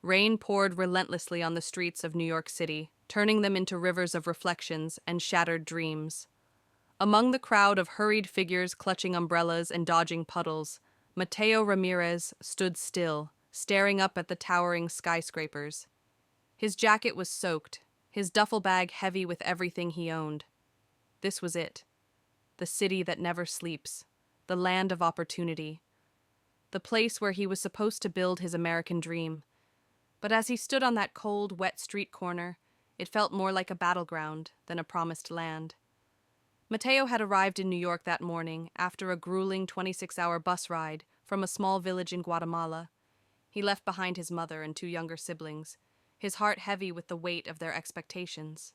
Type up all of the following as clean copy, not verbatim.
Rain poured relentlessly on the streets of New York City, turning them into rivers of reflections and shattered dreams. Among the crowd of hurried figures clutching umbrellas and dodging puddles, Mateo Ramirez stood still, staring up at the towering skyscrapers. His jacket was soaked, his duffel bag heavy with everything he owned. This was it. The city that never sleeps, the land of opportunity, the place where he was supposed to build his American dream. But as he stood on that cold, wet street corner, it felt more like a battleground than a promised land. Mateo had arrived in New York that morning after a grueling 26-hour bus ride from a small village in Guatemala. He left behind his mother and two younger siblings, his heart heavy with the weight of their expectations.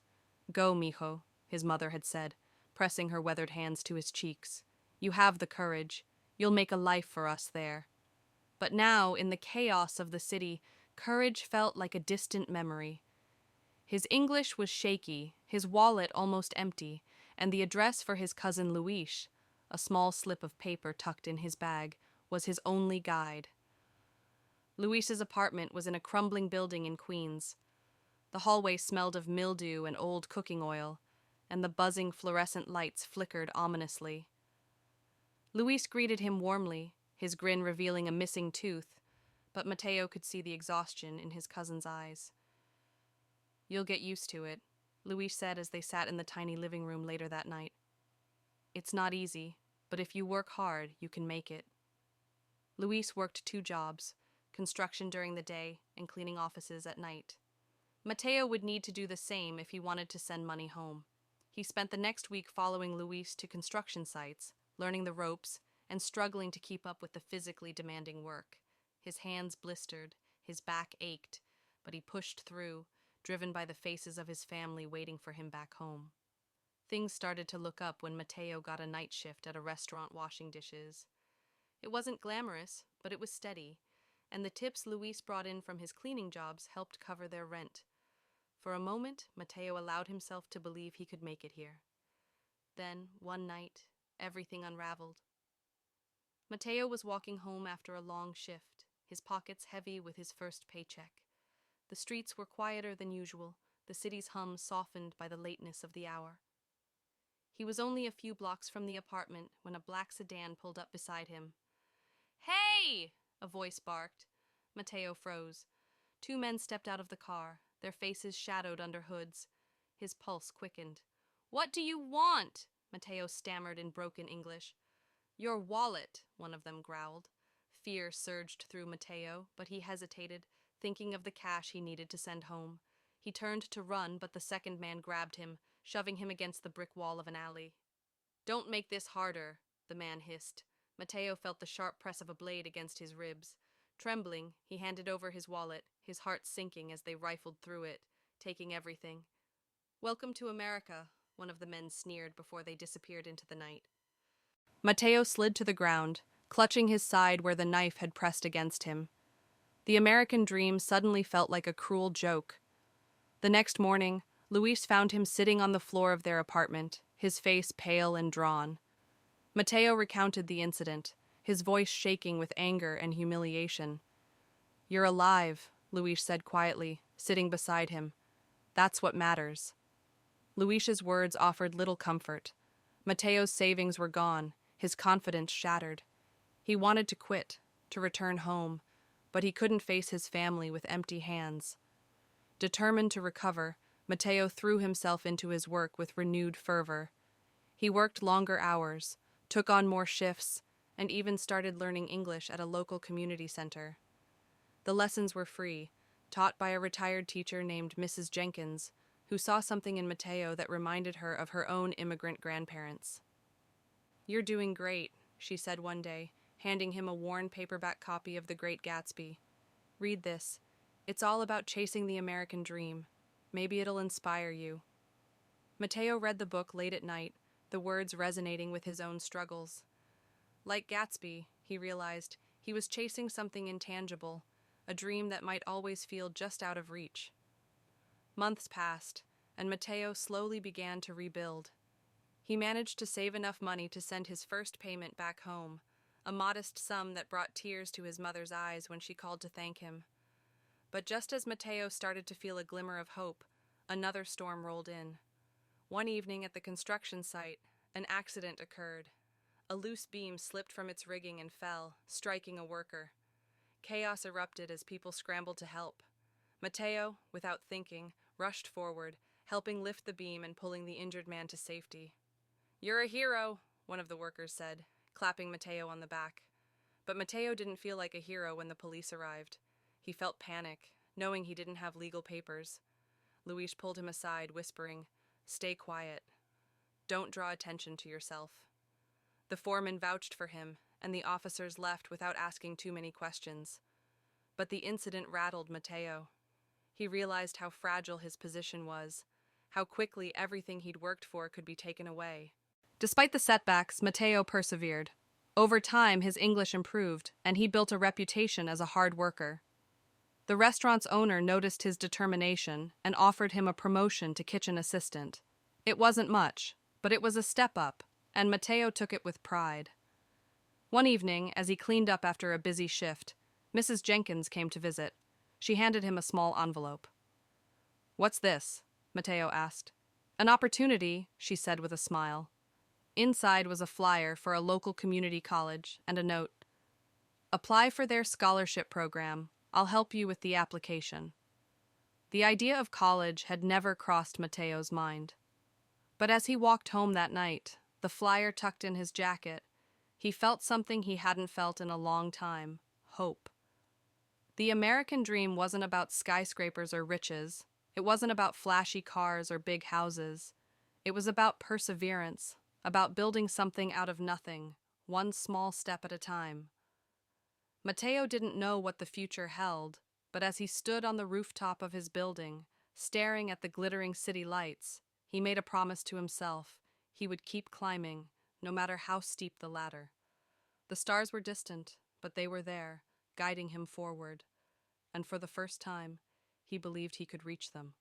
"Go, mijo," his mother had said, pressing her weathered hands to his cheeks. "You have the courage. You'll make a life for us there." But now, in the chaos of the city, courage felt like a distant memory. His English was shaky, his wallet almost empty, and the address for his cousin Luis, a small slip of paper tucked in his bag, was his only guide. Luis's apartment was in a crumbling building in Queens. The hallway smelled of mildew and old cooking oil, and the buzzing fluorescent lights flickered ominously. Luis greeted him warmly, his grin revealing a missing tooth, but Mateo could see the exhaustion in his cousin's eyes. "You'll get used to it," Luis said as they sat in the tiny living room later that night. "It's not easy, but if you work hard, you can make it." Luis worked two jobs, construction during the day and cleaning offices at night. Mateo would need to do the same if he wanted to send money home. He spent the next week following Luis to construction sites, learning the ropes, and struggling to keep up with the physically demanding work. His hands blistered, his back ached, but he pushed through, driven by the faces of his family waiting for him back home. Things started to look up when Mateo got a night shift at a restaurant washing dishes. It wasn't glamorous, but it was steady, and the tips Luis brought in from his cleaning jobs helped cover their rent. For a moment, Mateo allowed himself to believe he could make it here. Then, one night, everything unraveled. Mateo was walking home after a long shift, his pockets heavy with his first paycheck. The streets were quieter than usual, the city's hum softened by the lateness of the hour. He was only a few blocks from the apartment when a black sedan pulled up beside him. "Hey!" a voice barked. Mateo froze. Two men stepped out of the car, their faces shadowed under hoods. His pulse quickened. "What do you want?" Mateo stammered in broken English. "Your wallet," one of them growled. Fear surged through Mateo, but he hesitated, thinking of the cash he needed to send home. He turned to run, but the second man grabbed him, shoving him against the brick wall of an alley. "Don't make this harder," the man hissed. Mateo felt the sharp press of a blade against his ribs. Trembling, he handed over his wallet, his heart sinking as they rifled through it, taking everything. "Welcome to America," one of the men sneered before they disappeared into the night. Mateo slid to the ground, clutching his side where the knife had pressed against him. The American dream suddenly felt like a cruel joke. The next morning, Luis found him sitting on the floor of their apartment, his face pale and drawn. Mateo recounted the incident, his voice shaking with anger and humiliation. "You're alive," Luis said quietly, sitting beside him. "That's what matters." Luis's words offered little comfort. Mateo's savings were gone, his confidence shattered. He wanted to quit, to return home, but he couldn't face his family with empty hands. Determined to recover, Mateo threw himself into his work with renewed fervor. He worked longer hours, took on more shifts, and even started learning English at a local community center. The lessons were free, taught by a retired teacher named Mrs. Jenkins, who saw something in Mateo that reminded her of her own immigrant grandparents. "You're doing great," she said one day, handing him a worn paperback copy of The Great Gatsby. "Read this. It's all about chasing the American dream. Maybe it'll inspire you." Mateo read the book late at night, the words resonating with his own struggles. Like Gatsby, he realized, he was chasing something intangible, a dream that might always feel just out of reach. Months passed, and Mateo slowly began to rebuild. He managed to save enough money to send his first payment back home, a modest sum that brought tears to his mother's eyes when she called to thank him. But just as Matteo started to feel a glimmer of hope, another storm rolled in. One evening at the construction site, an accident occurred. A loose beam slipped from its rigging and fell, striking a worker. Chaos erupted as people scrambled to help. Matteo, without thinking, rushed forward, helping lift the beam and pulling the injured man to safety. "You're a hero," one of the workers said, clapping Matteo on the back. But Matteo didn't feel like a hero when the police arrived. He felt panic, knowing he didn't have legal papers. Luis pulled him aside, whispering, "Stay quiet. Don't draw attention to yourself." The foreman vouched for him, and the officers left without asking too many questions. But the incident rattled Matteo. He realized how fragile his position was, how quickly everything he'd worked for could be taken away. Despite the setbacks, Matteo persevered. Over time, his English improved, and he built a reputation as a hard worker. The restaurant's owner noticed his determination and offered him a promotion to kitchen assistant. It wasn't much, but it was a step up, and Matteo took it with pride. One evening, as he cleaned up after a busy shift, Mrs. Jenkins came to visit. She handed him a small envelope. "What's this?" Matteo asked. "An opportunity," she said with a smile. Inside was a flyer for a local community college and a note. "Apply for their scholarship program. I'll help you with the application." The idea of college had never crossed Matteo's mind. But as he walked home that night, the flyer tucked in his jacket, he felt something he hadn't felt in a long time: hope. The American dream wasn't about skyscrapers or riches. It wasn't about flashy cars or big houses. It was about perseverance, about building something out of nothing, one small step at a time. Matteo didn't know what the future held, but as he stood on the rooftop of his building, staring at the glittering city lights, he made a promise to himself: he would keep climbing, no matter how steep the ladder. The stars were distant, but they were there, guiding him forward, and for the first time, he believed he could reach them.